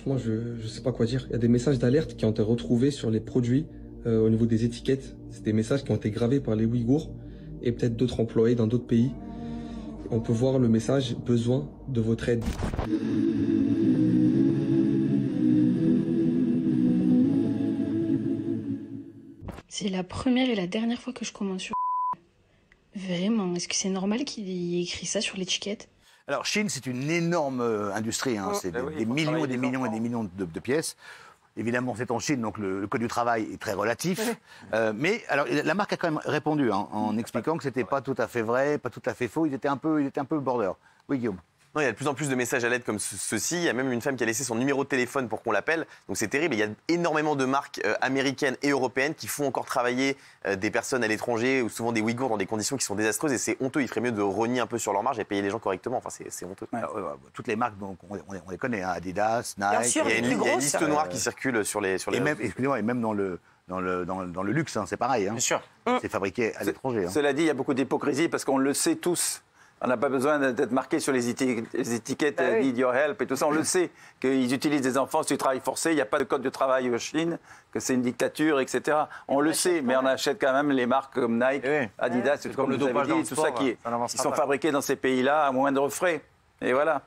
Moi, je ne sais pas quoi dire. Il y a des messages d'alerte qui ont été retrouvés sur les produits au niveau des étiquettes. C'est des messages qui ont été gravés par les Ouïghours et peut-être d'autres employés dans d'autres pays. On peut voir le message « Besoin de votre aide ». C'est la première et la dernière fois que je commande sur Vraiment, est-ce que c'est normal qu'il ait écrit ça sur l'étiquette? Alors, Chine, c'est une énorme industrie. Hein. C'est des millions et des millions et des millions de pièces. Évidemment, c'est en Chine, donc le code du travail est très relatif. Mais alors, la marque a quand même répondu hein, en expliquant que c'était pas tout à fait vrai, pas tout à fait faux. Il était un peu border. Oui, Guillaume. Non, il y a de plus en plus de messages à l'aide comme ceci. Il y a même une femme qui a laissé son numéro de téléphone pour qu'on l'appelle. Donc c'est terrible. Il y a énormément de marques américaines et européennes qui font encore travailler des personnes à l'étranger ou souvent des Ouïghours dans des conditions qui sont désastreuses. Et c'est honteux. Il ferait mieux de rogner un peu sur leur marge et payer les gens correctement. Enfin, c'est honteux. Ouais. Toutes les marques, donc, on les connaît. Hein, Adidas, Nike. Bien sûr, il y a une liste noire qui circule sur les. Et même, excusez-moi, et même dans le luxe, hein, c'est pareil. Hein. Bien sûr. C'est fabriqué à l'étranger. Hein. Cela dit, il y a beaucoup d'hypocrisie parce qu'on le sait tous. On n'a pas besoin d'être marqué sur les étiquettes Need Your Help et tout ça. On le sait qu'ils utilisent des enfants sur du travail forcé. Il n'y a pas de code de travail en Chine, que c'est une dictature, etc. On le sait, mais on achète quand même les marques comme Nike, Adidas, c'est comme le dopage dans le sport, tout ça qui sont fabriqués dans ces pays-là à moindre frais. Et voilà.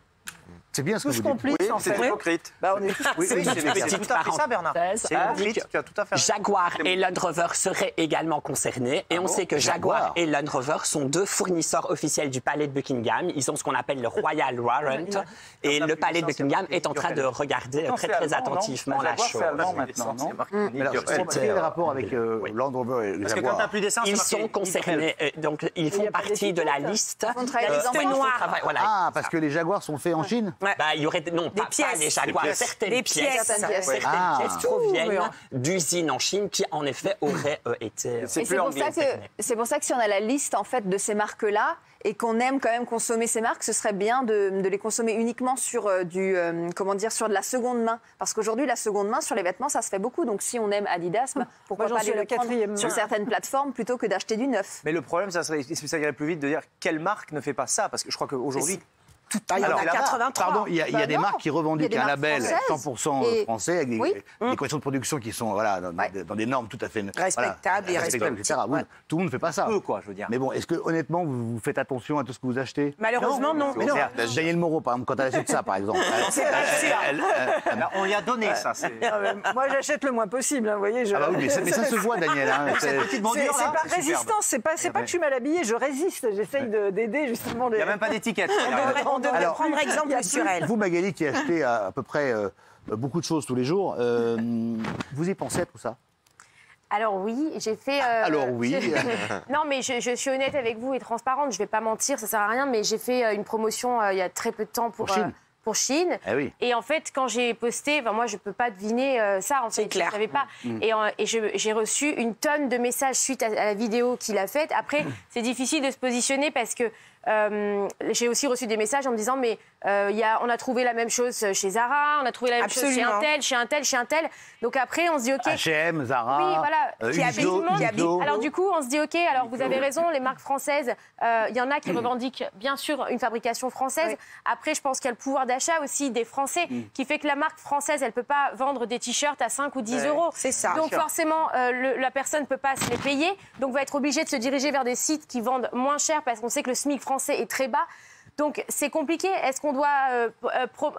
C'est bien ce que vous dites. Oui, c'est hypocrite. Bah, on est tous C'est tout à fait ça, Bernard. C'est hypocrite, tu as tout à fait raison. Jaguar et Land Rover seraient également concernés. Et on sait que Jaguar et Land Rover sont deux fournisseurs officiels du palais de Buckingham. Ils ont ce qu'on appelle le Royal Warrant. Et le palais de Buckingham est en train de regarder très attentivement la chose. C'est allemand maintenant, non? Quel est le rapport avec Land Rover et le Parce que quand Jaguar? tu n'as plus d'essence, Ils sont concernés. Donc, ils font partie de la liste. Ah, parce que les Jaguars sont faits en Chine? Bah, il y aurait non pas les Jaguars, certaines pièces pièces proviennent d'usines en Chine qui en effet auraient été. Et c'est pour ça que si on a la liste en fait de ces marques-là et qu'on aime quand même consommer ces marques, ce serait bien de les consommer uniquement sur sur de la seconde main, parce qu'aujourd'hui la seconde main sur les vêtements ça se fait beaucoup. Donc si on aime Adidas, pourquoi pas aller le prendre sur certaines plateformes plutôt que d'acheter du neuf. Mais le problème, ça irait plus vite de dire quelle marque ne fait pas ça, parce que je crois qu'aujourd'hui. Il y en a 83. Pardon, il y a des marques qui revendiquent un label 100% français avec des conditions de production qui sont dans des normes tout à fait respectables et respectables, etc. Tout le monde ne fait pas ça. Quoi, je veux dire. Mais bon, est-ce que honnêtement vous faites attention à tout ce que vous achetez? Malheureusement, non. Mais non. Daniel Moreau, par exemple, quand elle achète ça, par exemple. On lui a donné ça. Moi, j'achète le moins possible, vous voyez. Ah bah oui, mais ça se voit, Daniel. C'est pas résistance, c'est pas que je suis mal habillée, je résiste, j'essaye d'aider justement. Il n'y a même pas d'étiquette. On devrait prendre exemple sur elle. Vous, Magali, qui achetez à peu près beaucoup de choses tous les jours, vous y pensez à tout ça? Alors oui, j'ai fait... Alors oui. Non, mais je suis honnête avec vous et transparente, je ne vais pas mentir, ça ne sert à rien, mais j'ai fait une promotion il y a très peu de temps pour Chine. Eh oui. Et en fait, quand j'ai posté, moi, je ne peux pas deviner ça, en fait, clair. Je ne savais pas. Et j'ai reçu une tonne de messages suite à la vidéo qu'il a faite. Après, c'est difficile de se positionner parce que j'ai aussi reçu des messages en me disant mais on a trouvé la même chose chez Zara, on a trouvé la même chose chez un tel. Donc après on se dit ok. H&M, Zara. Oui voilà. Uzo. Alors du coup on se dit ok. Alors vous avez raison, les marques françaises, il y en a qui revendiquent bien sûr une fabrication française. Oui. Après je pense qu'il y a le pouvoir d'achat aussi des Français qui fait que la marque française elle peut pas vendre des t-shirts à 5 ou 10 euros. C'est ça. Donc forcément la personne peut pas se les payer. Donc va être obligée de se diriger vers des sites qui vendent moins cher parce qu'on sait que le SMIC français est très bas. Donc c'est compliqué. Est-ce qu'on doit...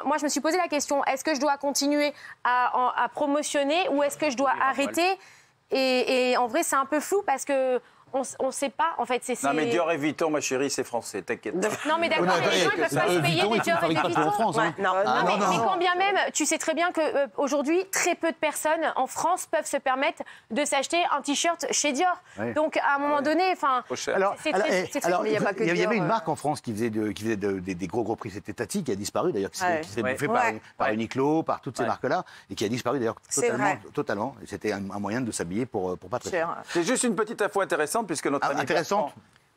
Moi, je me suis posé la question, est-ce que je dois continuer à promotionner ou est-ce que je dois arrêter et en vrai, c'est un peu flou parce que on ne sait pas, en fait. Non, mais Dior et Vuitton, ma chérie, c'est français, t'inquiète. Non, mais d'accord, les gens, ils ne peuvent pas se payer des Dior et des Vuitton. France, hein. Mais quand bien même, tu sais très bien qu'aujourd'hui, très peu de personnes en France peuvent se permettre de s'acheter un T-shirt chez Dior. Oui. Donc, à un moment donné, c'est très... Il y avait une marque en France qui faisait des gros prix, c'était Tati, qui a disparu, d'ailleurs, qui s'est bouffé par Uniqlo, par toutes ces marques-là, et qui a disparu, d'ailleurs, totalement. Et c'était un moyen de s'habiller pour pas très cher. C'est juste une petite info intéressante, puisque notre ami intéressante.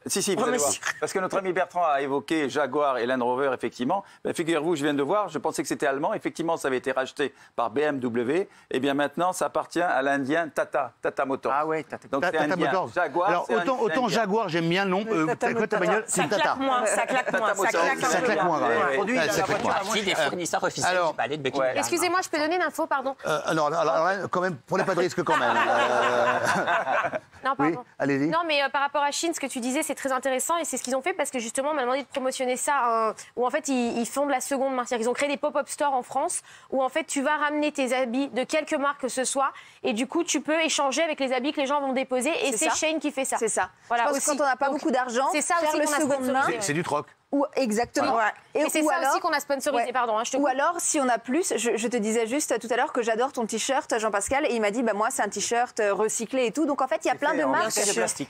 Si, vous allez voir. Parce que notre ami Bertrand a évoqué Jaguar et Land Rover, effectivement. Ben, figurez-vous, je viens de voir, je pensais que c'était allemand. Effectivement, ça avait été racheté par BMW. Et bien maintenant, ça appartient à l'Indien Tata Motors. Ah ouais, Tata. Donc c'est Tata indien. Motors. Jaguar, Alors, autant Jaguar, j'aime bien le nom. Ta bagnole, c'est Ça une Tata. claque moins, ça claque moins, ça claque Ça claque moins, quand même. Produit, Ça claque moins. Partie des fournisseurs officiels alors, du palais de Buckingham. Excusez-moi, je peux donner l'info, pardon? Alors, quand même, prenez pas de risque quand même. Non, Oui, pardon. allez-y. Non, mais par rapport à Chine, ce que tu disais, c'est très intéressant et c'est ce qu'ils ont fait parce que justement, on m'a demandé de promotionner ça où en fait, ils font de la seconde main. C'est-à-dire qu'ils ont créé des pop-up stores en France où en fait, tu vas ramener tes habits de quelque marque que ce soit et du coup, tu peux échanger avec les habits que les gens vont déposer et c'est Shein qui fait ça. C'est ça. Voilà, Je pense aussi. que quand on n'a pas beaucoup d'argent, c'est ça faire aussi le qu'on a seconde main. sponsorisé. C'est du troc. Ou, exactement. Ouais. Et c'est ou ça alors, aussi qu'on a sponsorisé, ouais. pardon. Je te ou coupe. alors, si on a plus, je te disais juste tout à l'heure que j'adore ton t-shirt, Jean-Pascal, et il m'a dit, bah, moi, c'est un t-shirt recyclé et tout. Donc, en fait, il y a plein de marques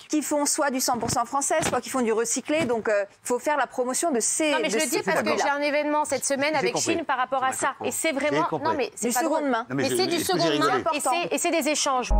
qui font soit du 100% français, soit qui font du recyclé. Donc, il faut faire la promotion de ces. Non, mais je le dis parce que j'ai un événement cette semaine avec compris. Chine par rapport à ça. Et c'est vraiment. Non, mais c'est du pas seconde drôle. main. Non, mais Mais c'est du est-ce que j'ai seconde main rigolé et c'est des échanges.